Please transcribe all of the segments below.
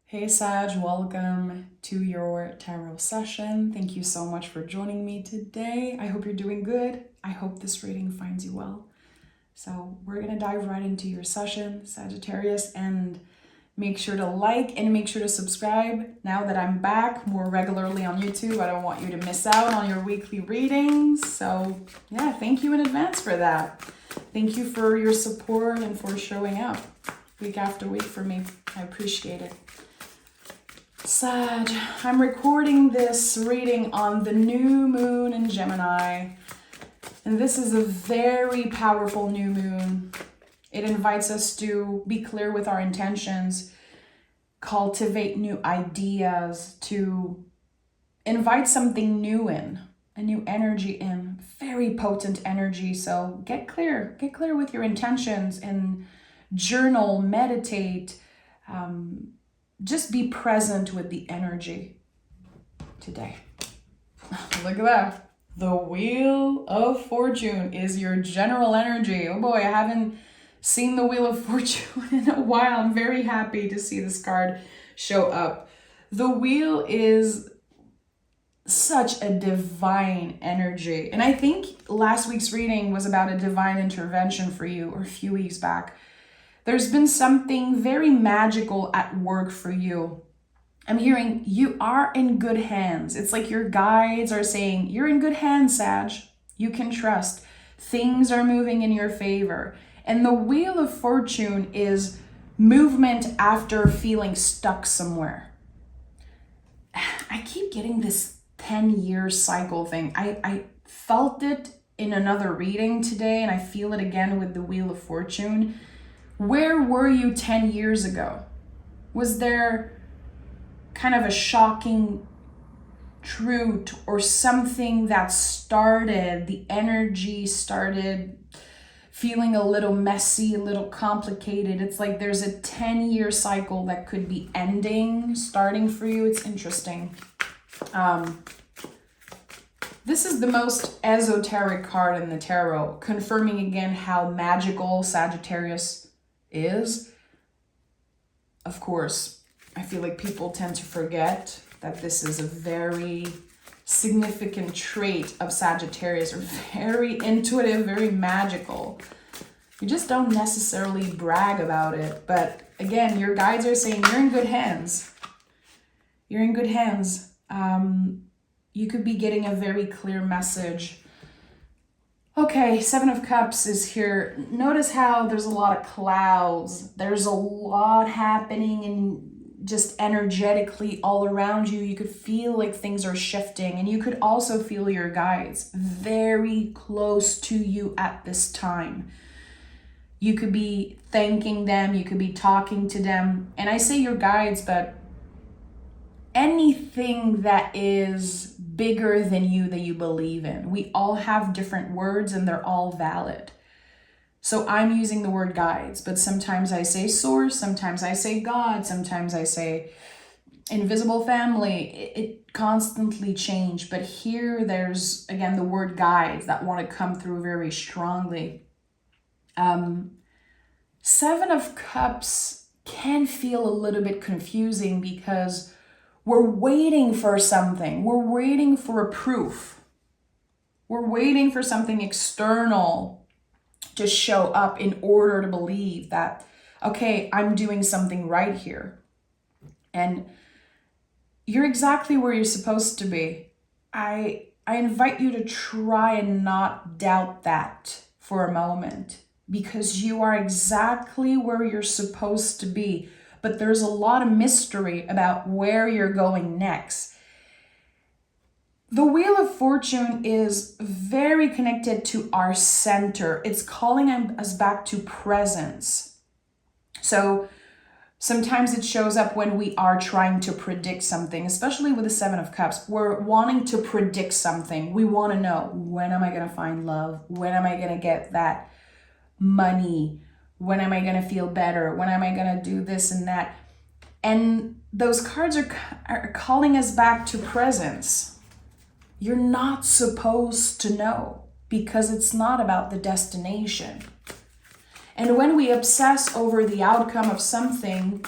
Hey Sag, welcome to your tarot session. Thank you so much for joining me today. I hope you're doing good. I hope this reading finds you well. So we're gonna dive right into your session, Sagittarius, and make sure to like and make sure to subscribe. Now that I'm back more regularly on YouTube, I don't want you to miss out on your weekly readings. So yeah, thank you in advance for that. Thank you for your support and for showing up week after week for me. I appreciate it. Sag, I'm recording this reading on the new moon in Gemini, and this is a very powerful new moon. It invites us to be clear with our intentions, cultivate new ideas, to invite something new in, a new energy in, very potent energy. So get clear with your intentions and journal, meditate, just be present with the energy today. Look at that. The Wheel of Fortune is your general energy. Oh boy, I haven't seen the Wheel of Fortune in a while. I'm very happy to see this card show up. The Wheel is such a divine energy. And I think last week's reading was about a divine intervention for you, or a few weeks back. There's been something very magical at work for you. I'm hearing you are in good hands. It's like your guides are saying, you're in good hands, Sag. You can trust. Things are moving in your favor. And the Wheel of Fortune is movement after feeling stuck somewhere. I keep getting this 10-year cycle thing. I felt it in another reading today, and I feel it again with the Wheel of Fortune. Where were you 10 years ago? Was there kind of a shocking truth or something that started, the energy started feeling a little messy, a little complicated? It's like there's a 10-year cycle that could be ending, starting for you. It's interesting. This is the most esoteric card in the tarot, confirming again how magical Sagittarius is. Of course, I feel like people tend to forget that this is a very significant trait of Sagittarius, or very intuitive, very magical. You just don't necessarily brag about it. But again, your guides are saying you're in good hands. You're in good hands. You could be getting a very clear message. Okay, Seven of Cups is here. Notice how there's a lot of clouds. There's a lot happening and just energetically all around you. You could feel like things are shifting, and you could also feel your guides very close to you at this time. You could be thanking them. You could be talking to them. And I say your guides, but anything that is bigger than you that you believe in. We all have different words and they're all valid. So I'm using the word guides, but sometimes I say source, sometimes I say God, sometimes I say invisible family. It constantly changes. But here there's, again, the word guides that want to come through very strongly. Seven of Cups can feel a little bit confusing because we're waiting for something. We're waiting for a proof. We're waiting for something external to show up in order to believe that, okay, I'm doing something right here. And you're exactly where you're supposed to be. I invite you to try and not doubt that for a moment, because you are exactly where you're supposed to be. But there's a lot of mystery about where you're going next. The Wheel of Fortune is very connected to our center. It's calling us back to presence. So sometimes it shows up when we are trying to predict something, especially with the Seven of Cups. We're wanting to predict something. We want to know, when am I going to find love? When am I going to get that money? When am I going to feel better? When am I going to do this and that? And those cards are calling us back to presence. You're not supposed to know, because it's not about the destination. And when we obsess over the outcome of something,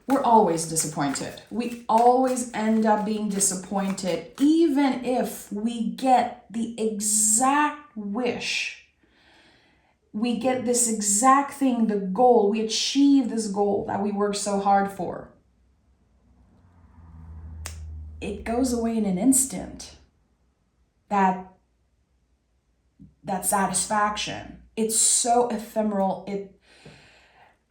we're always disappointed. We always end up being disappointed, even if we get the exact wish. We get this exact thing, the goal. We achieve this goal that we work so hard for. It goes away in an instant. That satisfaction. It's so ephemeral.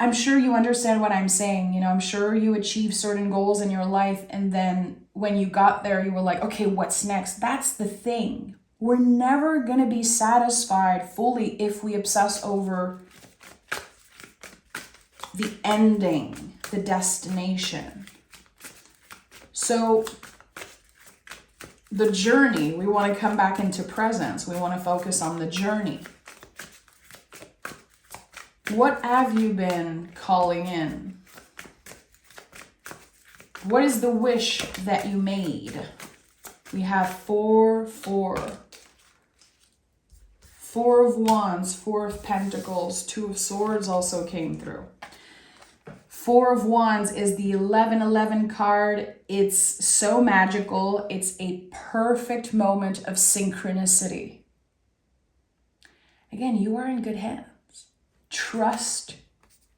I'm sure you understand what I'm saying. I'm sure you achieved certain goals in your life, and then when you got there, you were like, okay, what's next? That's the thing. We're never going to be satisfied fully if we obsess over the ending, the destination. So the journey, we want to come back into presence. We want to focus on the journey. What have you been calling in? What is the wish that you made? We have 4, 4. 4 of Wands, 4 of Pentacles, 2 of Swords also came through. 4 of Wands is the 1111 card. It's so magical. It's a perfect moment of synchronicity. Again, you are in good hands. Trust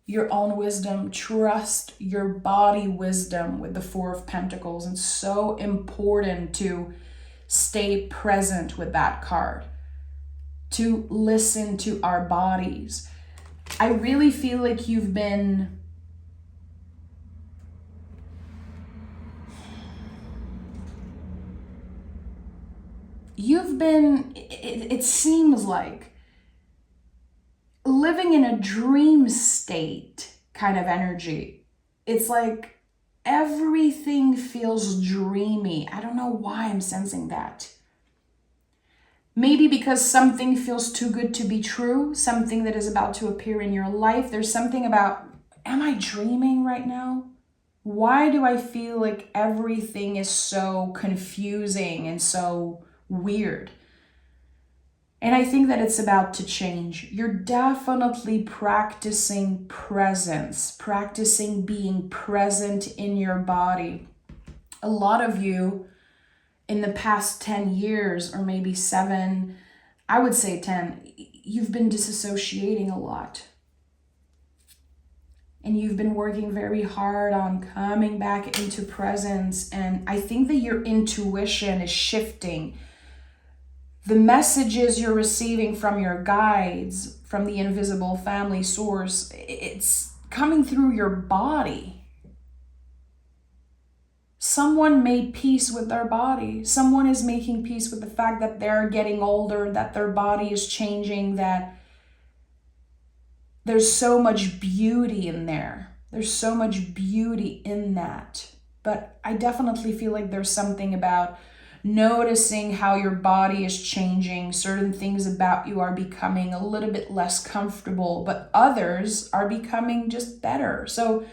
your own wisdom. Trust your body wisdom with the 4 of Pentacles. It's so important to stay present with that card, to listen to our bodies. I really feel like you've been it seems like living in a dream state kind of energy. It's like everything feels dreamy. I don't know why I'm sensing that. Maybe because something feels too good to be true, something that is about to appear in your life. There's something about, am I dreaming right now? Why do I feel like everything is so confusing and so weird? And I think that it's about to change. You're definitely practicing presence, practicing being present in your body. A lot of you in the past 10 years, or maybe 7, I would say 10, you've been disassociating a lot. And you've been working very hard on coming back into presence. And I think that your intuition is shifting. The messages you're receiving from your guides, from the invisible family source, it's coming through your body. Someone made peace with their body. Someone is making peace with the fact that they're getting older, that their body is changing, that there's so much beauty in there. There's so much beauty in that. But I definitely feel like there's something about noticing how your body is changing. Certain things about you are becoming a little bit less comfortable, but others are becoming just better. So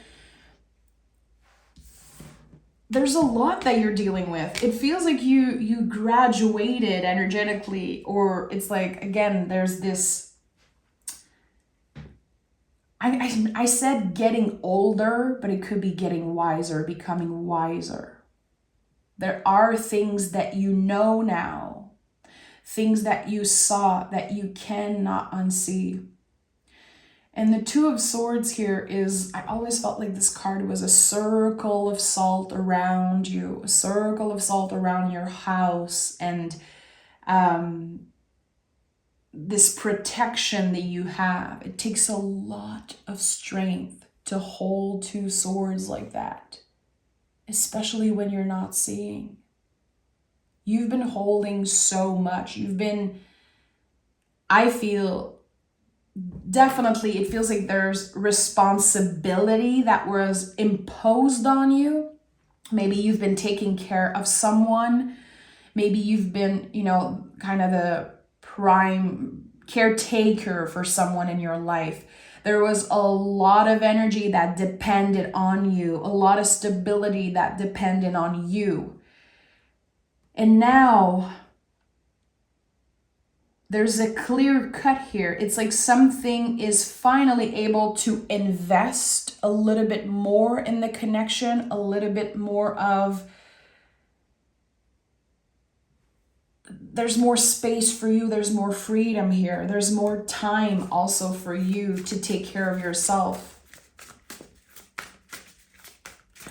there's a lot that you're dealing with. It feels like you graduated energetically, or it's like, again, there's this, I said getting older, but it could be getting wiser, becoming wiser. There are things that you know now, things that you saw that you cannot unsee. And the 2 of Swords here is, I always felt like this card was a circle of salt around you, a circle of salt around your house, and this protection that you have. It takes a lot of strength to hold 2 swords like that, especially when you're not seeing. You've been holding so much. I feel, definitely, it feels like there's responsibility that was imposed on you. Maybe you've been taking care of someone. Maybe you've been, kind of the prime caretaker for someone in your life. There was a lot of energy that depended on you, a lot of stability that depended on you. And now There's a clear cut here. It's like something is finally able to invest a little bit more in the connection, a little bit more of, there's more space for you. There's more freedom here. There's more time also for you to take care of yourself.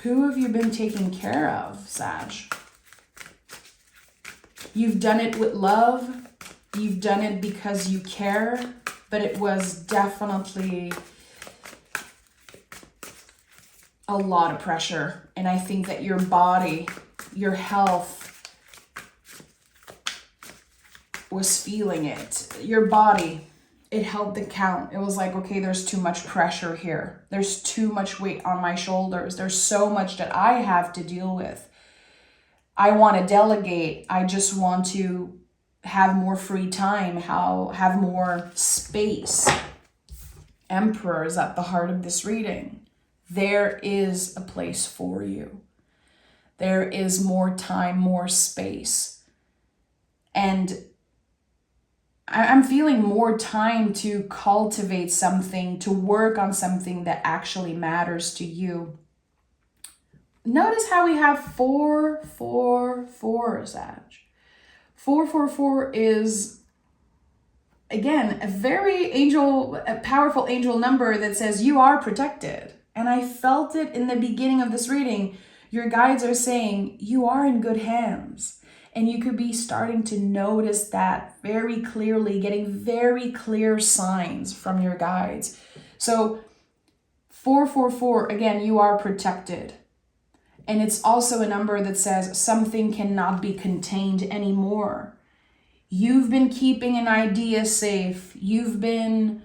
Who have you been taking care of, Sag? You've done it with love. You've done it because you care, but it was definitely a lot of pressure. And I think that your body, your health was feeling it. Your body, it held the count. It was like, okay, there's too much pressure here. There's too much weight on my shoulders. There's so much that I have to deal with. I want to delegate. I just want to have more free time, have more space. Emperor is at the heart of this reading. There is a place for you. There is more time, more space. And I'm feeling more time to cultivate something, to work on something that actually matters to you. Notice how we have 4, 4, 4, Sag. 4, 4, 4 is, again, a powerful angel number that says you are protected. And I felt it in the beginning of this reading. Your guides are saying you are in good hands. And you could be starting to notice that very clearly, getting very clear signs from your guides. So 444, again, you are protected. And it's also a number that says something cannot be contained anymore. You've been keeping an idea safe. You've been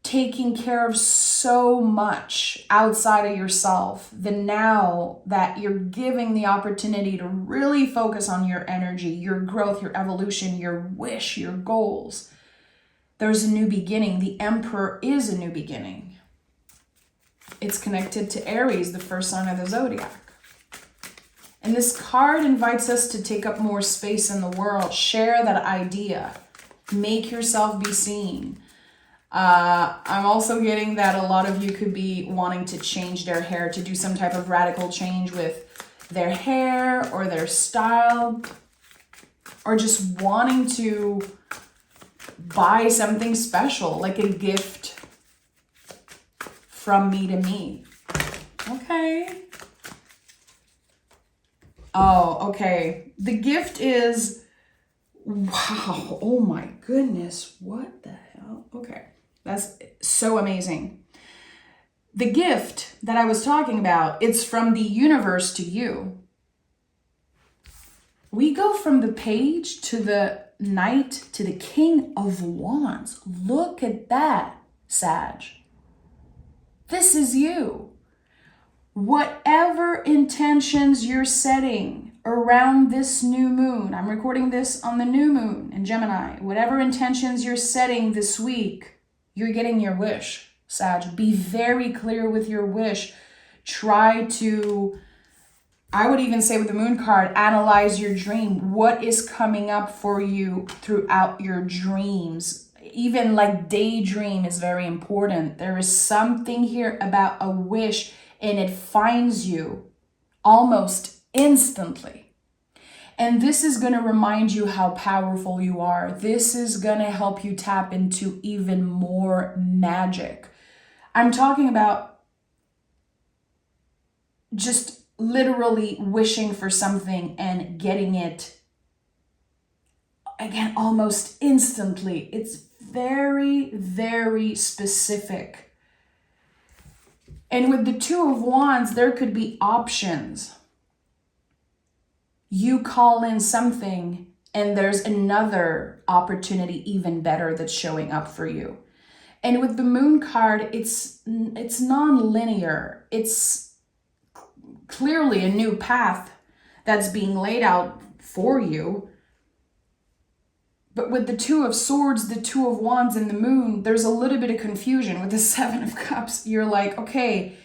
taking care of so much outside of yourself. Then now that you're giving the opportunity to really focus on your energy, your growth, your evolution, your wish, your goals, there's a new beginning. The Emperor is a new beginning. It's connected to Aries, the first sign of the zodiac. And this card invites us to take up more space in the world, share that idea, make yourself be seen. I'm also getting that a lot of you could be wanting to change their hair, to do some type of radical change with their hair or their style, or just wanting to buy something special, like a gift from me to me. Okay. Oh, okay. The gift is, wow, oh my goodness, what the hell? Okay. That's so amazing. The gift that I was talking about, it's from the universe to you. We go from the Page to the Knight to the King of Wands. Look at that, Sag. This is you. Whatever intentions you're setting around this new moon, I'm recording this on the new moon in Gemini. Whatever intentions you're setting this week, you're getting your wish, Sag. Be very clear with your wish. Try to, I would even say with the moon card, analyze your dream. What is coming up for you throughout your dreams? Even like daydream is very important. There is something here about a wish, and it finds you almost instantly. And this is going to remind you how powerful you are. This is going to help you tap into even more magic. I'm talking about just literally wishing for something and getting it, again, almost instantly. It's very, very specific. And with the Two of Wands, there could be options. You call in something and there's another opportunity even better that's showing up for you. And with the moon card, it's non-linear. It's clearly a new path that's being laid out for you. But with the Two of Swords, the Two of Wands, and the moon, there's a little bit of confusion. With the Seven of Cups, you're like, okay,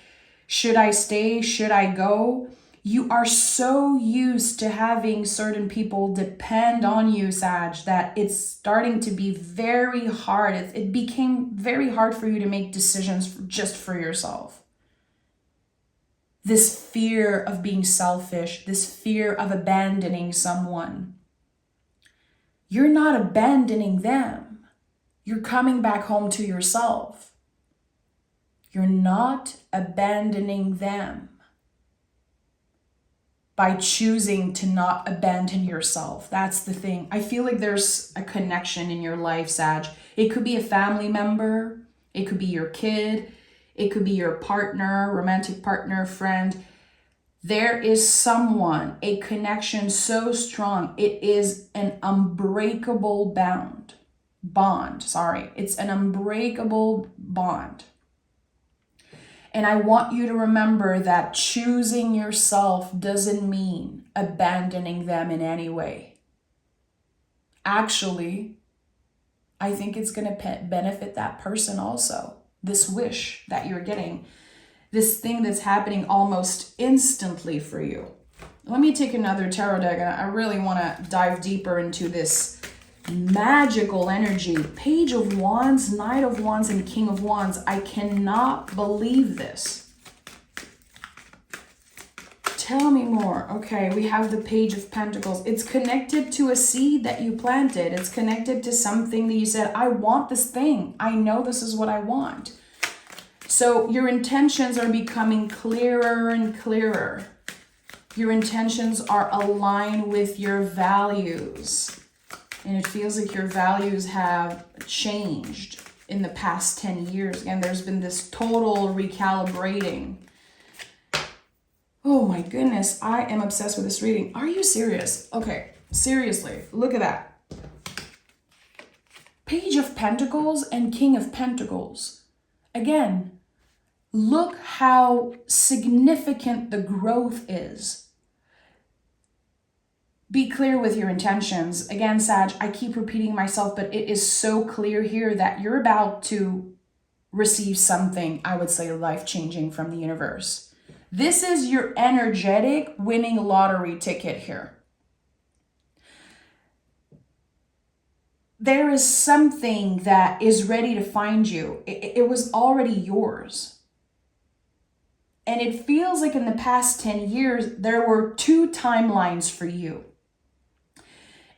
should I stay? Should I go? You are so used to having certain people depend on you, Sag, that it's starting to be very hard. It became very hard for you to make decisions just for yourself. This fear of being selfish, this fear of abandoning someone. You're not abandoning them. You're coming back home to yourself. You're not abandoning them by choosing to not abandon yourself. That's the thing. I feel like there's a connection in your life, Sag. It could be a family member. It could be your kid. It could be your partner, romantic partner, friend. There is someone, a connection so strong. It is an unbreakable bond. It's an unbreakable bond. And I want you to remember that choosing yourself doesn't mean abandoning them in any way. Actually, I think it's going to benefit that person also. This wish that you're getting, this thing that's happening almost instantly for you. Let me take another tarot deck, and I really want to dive deeper into this magical energy. Page of Wands, Knight of Wands, and King of Wands. I cannot believe this. Tell me more. Okay, we have the Page of Pentacles. It's connected to a seed that you planted. It's connected to something that you said, I want this thing. I know this is what I want. So your intentions are becoming clearer and clearer. Your intentions are aligned with your values. And it feels like your values have changed in the past 10 years. Again, there's been this total recalibrating. Oh my goodness, I am obsessed with this reading. Are you serious? Okay, seriously, look at that. Page of Pentacles and King of Pentacles. Again, look how significant the growth is. Be clear with your intentions. Again, Sag, I keep repeating myself, but it is so clear here that you're about to receive something, I would say, life-changing from the universe. This is your energetic winning lottery ticket here. There is something that is ready to find you. It was already yours. And it feels like in the past 10 years, there were two timelines for you.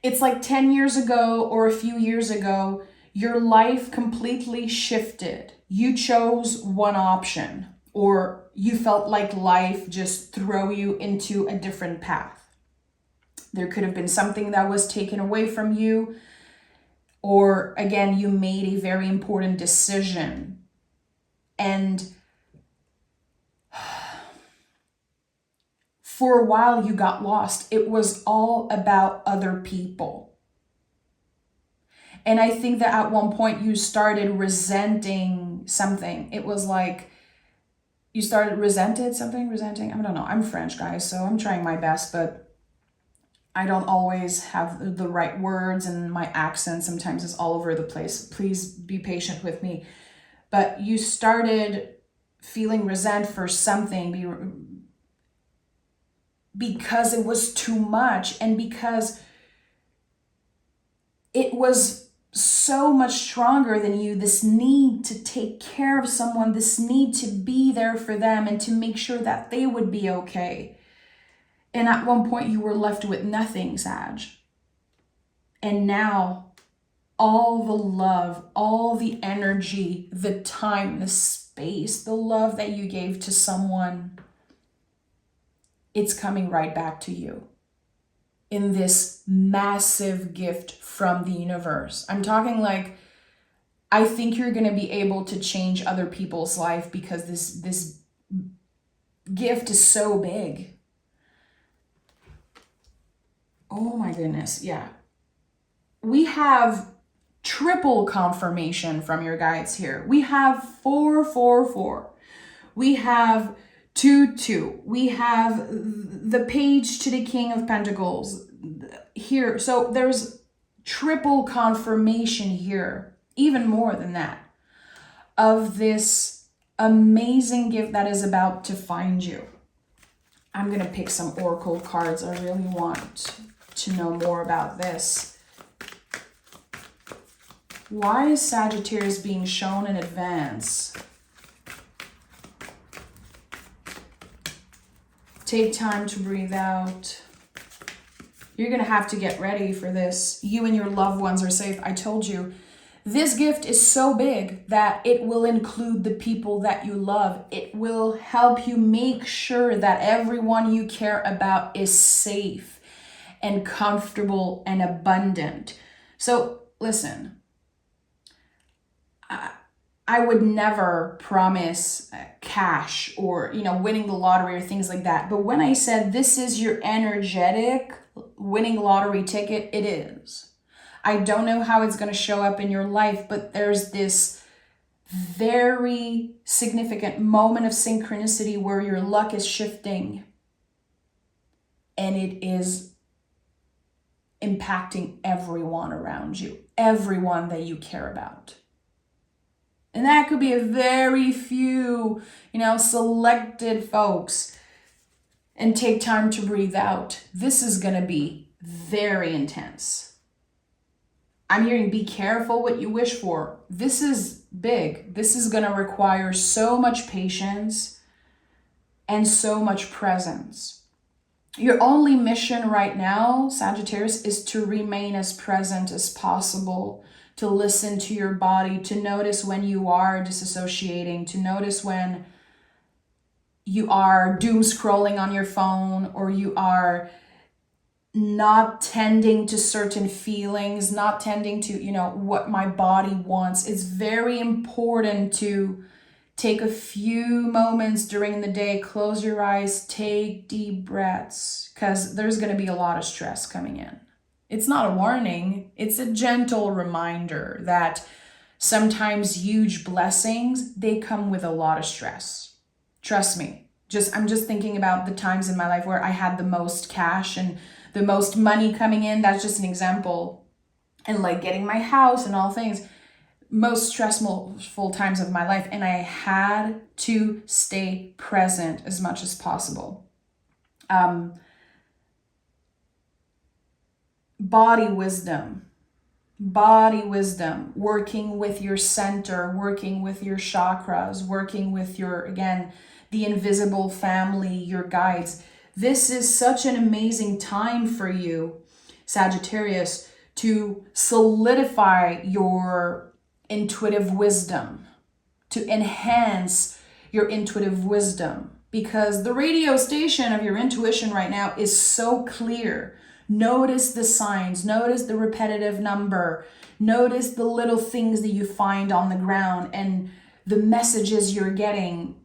It's like 10 years ago or a few years ago, your life completely shifted. You chose one option, or you felt like life just threw you into a different path. There could have been something that was taken away from you, or again, you made a very important decision. And for a while you got lost. It was all about other people. And I think that at one point you started resenting something. It was like you started resenting. I don't know. I'm French, guys, so I'm trying my best, but I don't always have the right words, and my accent sometimes is all over the place. Please be patient with me. But you started feeling resent for something because it was too much, and because it was so much stronger than you, this need to take care of someone, this need to be there for them and to make sure that they would be okay. And at one point you were left with nothing, Sag. And now all the love, all the energy, the time, the space, the love that you gave to someone, it's coming right back to you in this massive gift from the universe. I'm talking like, I think you're going to be able to change other people's life because this gift is so big. Oh my goodness, yeah. We have triple confirmation from your guides here. We have 444. We have 2-2. We have the page to the King of Pentacles here. So there's triple confirmation here, even more than that, of this amazing gift that is about to find you. I'm going to pick some oracle cards. I really want to know more about this. Why is Sagittarius being shown in advance? Take time to breathe out. You're going to have to get ready for this. You and your loved ones are safe. I told you, this gift is so big that it will include the people that you love. It will help you make sure that everyone you care about is safe and comfortable and abundant. So listen, I would never promise cash or, winning the lottery or things like that. But when I said this is your energetic winning lottery ticket, it is. I don't know how it's going to show up in your life, but there's this very significant moment of synchronicity where your luck is shifting and it is impacting everyone around you, everyone that you care about. And that could be a very few, selected folks. And take time to breathe out. This is going to be very intense. I'm hearing be careful what you wish for. This is big. This is going to require so much patience and so much presence. Your only mission right now, Sagittarius, is to remain as present as possible, to listen to your body, to notice when you are disassociating, to notice when you are doom scrolling on your phone, or you are not tending to certain feelings, not tending to, what my body wants. It's very important to take a few moments during the day, close your eyes, take deep breaths, because there's going to be a lot of stress coming in. It's not a warning. It's a gentle reminder that sometimes huge blessings, they come with a lot of stress. Trust me. I'm just thinking about the times in my life where I had the most cash and the most money coming in. That's just an example. And like getting my house and all things, most stressful times of my life. And I had to stay present as much as possible. Body wisdom, working with your center, working with your chakras, working with your, again, the invisible family, your guides. This is such an amazing time for you, Sagittarius, to solidify your intuitive wisdom, to enhance your intuitive wisdom, because the radio station of your intuition right now is so clear. Notice the signs, notice the repetitive number, notice the little things that you find on the ground and the messages you're getting,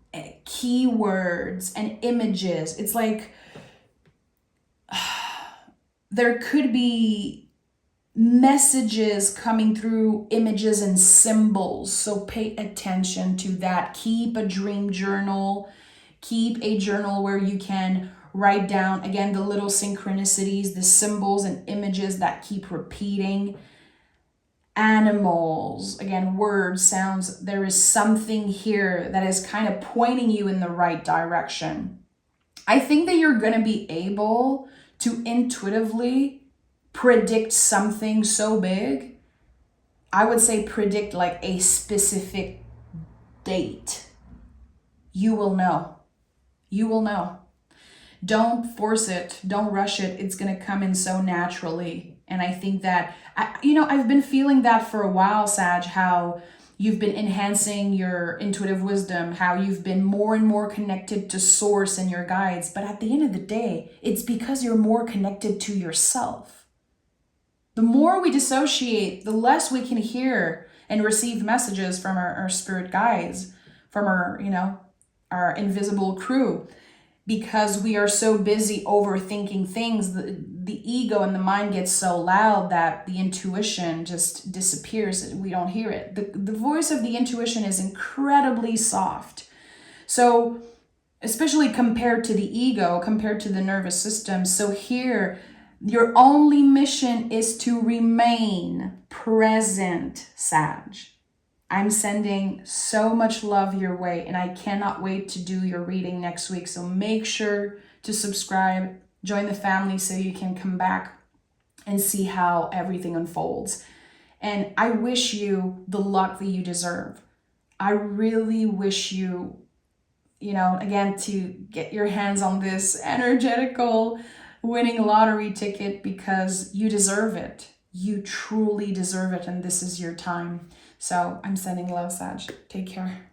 keywords and images. It's like there could be messages coming through images and symbols. So pay attention to that. Keep a dream journal. Keep a journal where you can write down, again, the little synchronicities, the symbols and images that keep repeating. Animals, again, words, sounds. There is something here that is kind of pointing you in the right direction. I think that you're going to be able to intuitively predict something so big. I would say predict like a specific date. You will know. You will know. Don't force it. Don't rush it. It's going to come in so naturally. And I think that, I've been feeling that for a while, Sag, how you've been enhancing your intuitive wisdom, how you've been more and more connected to source and your guides. But at the end of the day, it's because you're more connected to yourself. The more we dissociate, the less we can hear and receive messages from our spirit guides, from our invisible crew. Because we are so busy overthinking things, the ego and the mind gets so loud that the intuition just disappears. We don't hear it. The voice of the intuition is incredibly soft. So, especially compared to the ego, compared to the nervous system. So here, your only mission is to remain present, Sag. I'm sending so much love your way, and I cannot wait to do your reading next week. So make sure to subscribe, join the family so you can come back and see how everything unfolds. And I wish you the luck that you deserve. I really wish you, again, to get your hands on this energetical winning lottery ticket, because you deserve it. You truly deserve it, and this is your time. So I'm sending love, Sag. Take care.